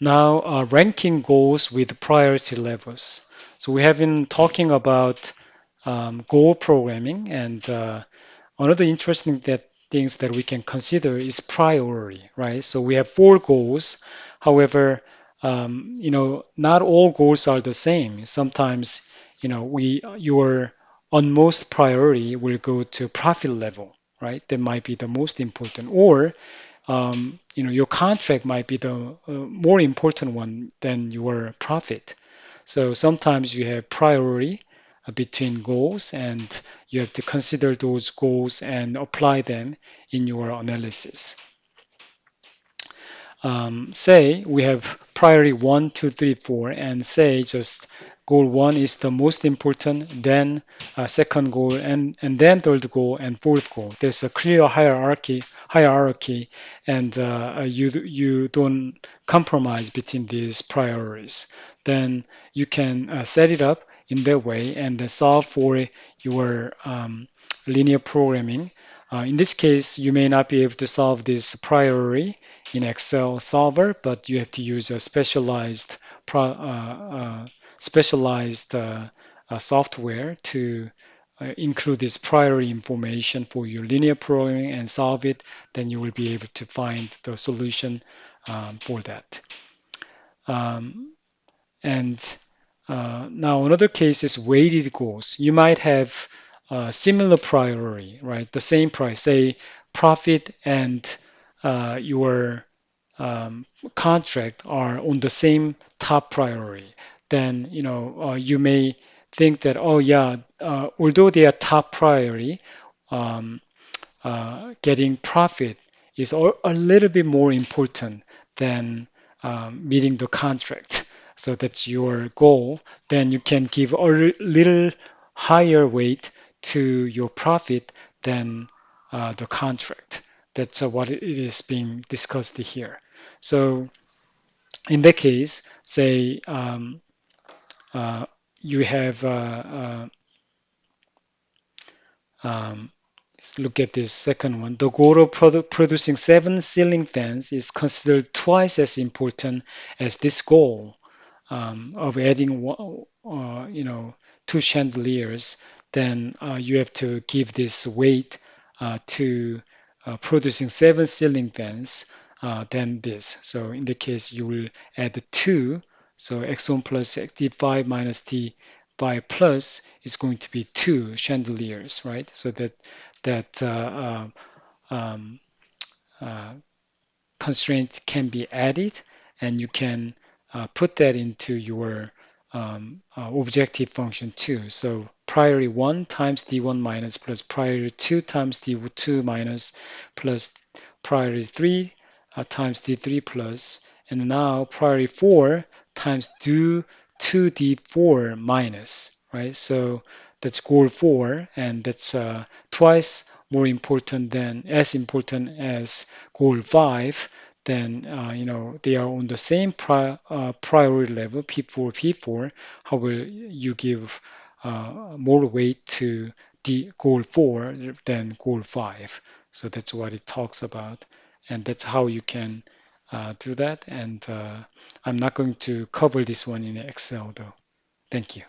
Now, ranking goals with priority levels. So we have been talking about goal programming, and another interesting things that we can consider is priority, right? So we have four goals. However, not all goals are the same. Sometimes, your utmost priority will go to profit level, right? That might be the most important, or your contract might be the more important one than your profit. So sometimes you have priority between goals, and you have to consider those goals and apply them in your analysis. Say we have priority one, two, three, four, and say just goal one is the most important, then second goal, and then third goal and fourth goal. There's a clear hierarchy, and you don't compromise between these priorities. Then you can set it up in that way and then solve for your linear programming. In this case, you may not be able to solve this priority in Excel solver, but you have to use a specialized software to include this priority information for your linear programming and solve it. Then you will be able to find the solution for that. Um, and Now another case is weighted goals. You might have similar priority, right? The same price, say profit and your contract are on the same top priority. Then you may think that, oh yeah, although they are top priority, um, getting profit is a little bit more important than meeting the contract. So that's your goal. Then you can give a little higher weight to your profit than the contract. That's what it is being discussed here. So in that case, say uh, you have um, let's look at this second one. The goal of producing 7 ceiling fans is considered twice as important as this goal of adding two chandeliers. Then you have to give this weight to producing 7 ceiling fans than this. So in the case, you will add 2. So x1 plus d5 minus d5 plus is going to be 2 chandeliers, right? So that um, uh, constraint can be added, and you can put that into your objective function too. So priority 1 times d1 minus plus priority 2 times d2 minus plus priority 3 times d3 plus, and now priority 4 times do 2d4 minus, right? So that's goal 4, and that's twice more important than as important as goal 5. Then they are on the same priority level, P4, P4. However, you give more weight to the goal 4 than goal 5. So that's what it talks about, and that's how you can do that. And I'm not going to cover this one in Excel though. Thank you.